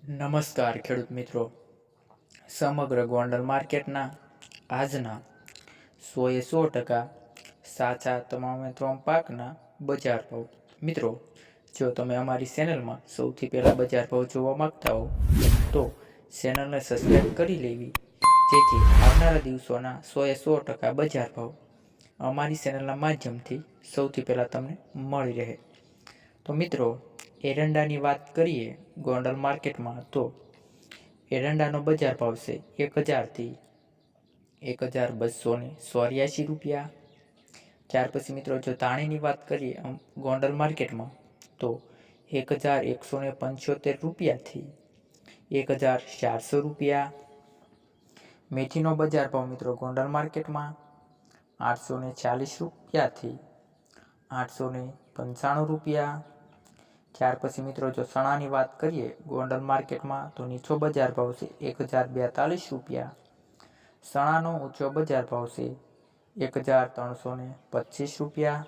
નમસ્કાર ખેડૂત મિત્રો, સમગ્ર ગોંડલ માર્કેટના આજના 100% સાચા તમામે તમામ પાકના બજાર ભાવ. મિત્રો, જો તમે અમારી ચેનલમાં સૌથી પહેલાં બજાર ભાવ જોવા માંગતા હો તો ચેનલને સબસ્ક્રાઈબ કરી લેવી, જેથી આવનારા દિવસોના 100% બજાર ભાવ અમારી ચેનલના માધ્યમથી સૌથી પહેલાં તમને મળી રહે. તો મિત્રો, એરંડાની વાત કરીએ ગોંડલ માર્કેટમાં તો એરંડાનો બજાર ભાવ છે 1000 થી 1284 રૂપિયા. ત્યાર પછી મિત્રો, જો ધાણીની વાત કરીએ ગોંડલ માર્કેટમાં તો 1175 રૂપિયાથી 1400 રૂપિયા. મેથીનો બજાર ભાવ મિત્રો ગોંડલ માર્કેટમાં 840 રૂપિયાથી 895 રૂપિયા. ત્યાર પછી મિત્રો, જો ચણાની વાત કરીએ ગોંડલ માર્કેટમાં તો નીચો બજાર ભાવ છે 1042 રૂપિયા. ચણાનો ઊંચો બજાર ભાવ છે 1325 રૂપિયા.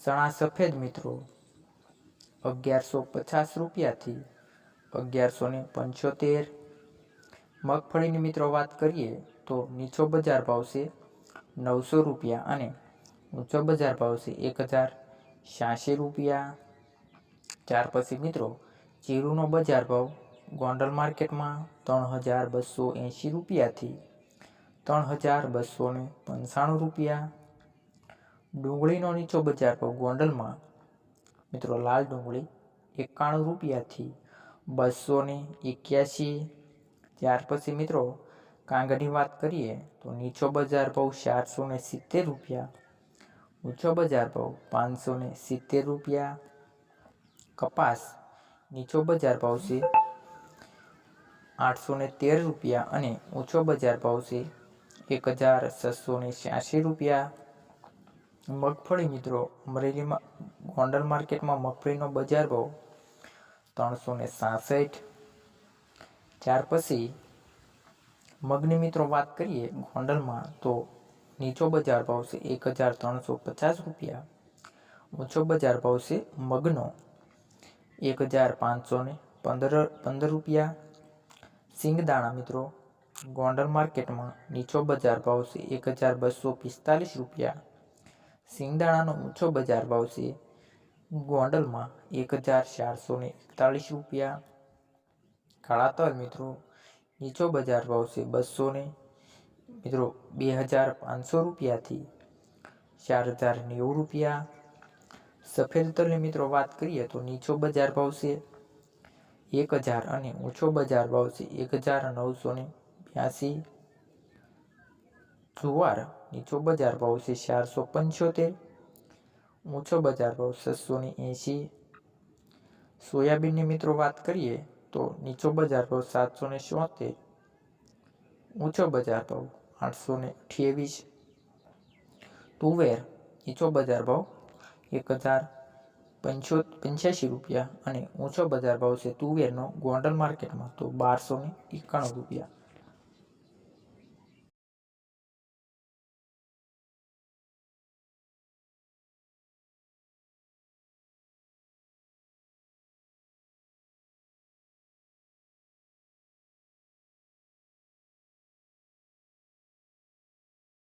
ચણા સફેદ મિત્રો 1150 રૂપિયાથી 1175. મગફળીની મિત્રો વાત કરીએ તો નીચો બજાર ભાવ છે 900 રૂપિયા અને ઊંચો બજાર ભાવ છે 1086 રૂપિયા. ત્યાર પછી મિત્રો, જીરુનો બજાર ભાવ ગોંડલ માર્કેટમાં 3280 રૂપિયાથી 3295 રૂપિયા. ડુંગળીનો નીચો બજાર ભાવ ગોંડલમાં મિત્રો લાલ ડુંગળી 91 રૂપિયાથી 281. ત્યાર પછી મિત્રો, કાંગરની વાત કરીએ તો નીચો બજાર ભાવ 470 રૂપિયા, ઊંચો બજાર ભાવ 570 રૂપિયા. કપાસ નીચો બજાર ભાવ છે 813 રૂપિયા અને ઊંચો બજાર ભાવ છે 1686 રૂપિયા. મગફળી મિત્રો અમરેલીમાં ગોંડલ માર્કેટમાં મગફળીનો બજાર ભાવ 366. ત્યાર પછી મગની મિત્રો વાત કરીએ ગોંડલમાં તો નીચો બજાર ભાવ છે 1350 રૂપિયા, ઊંચો બજાર ભાવ છે મગનો 1515 રૂપિયા. સિંગદાણા મિત્રો ગોંડલ માર્કેટમાં નીચો બજાર ભાવ છે 1245 રૂપિયા. સિંગદાણાનો ઊંચો બજાર ભાવ છે ગોંડલમાં 1441 રૂપિયા. કાળા તલ મિત્રો નીચો બજાર ભાવ છે 2500 રૂપિયાથી 4090 રૂપિયા. સફેદ તલની મિત્રો વાત કરીએ તો નીચો બજાર ભાવ છે 1000 અને ઊંચો બજાર ભાવ છે 1982. જુવાર નીચો બજાર ભાવ છે 475, ઊંચો બજાર ભાવ 680. સોયાબીનની મિત્રો વાત કરીએ તો નીચો બજાર ભાવ 770, ઊંચો બજાર ભાવ 828. તુવેર નીચો બજાર ભાવ 1085 રૂપિયા અને ઊંચો બજાર ભાવ છે તુવેરનો ગોંડલ માર્કેટમાં તો 1291 રૂપિયા.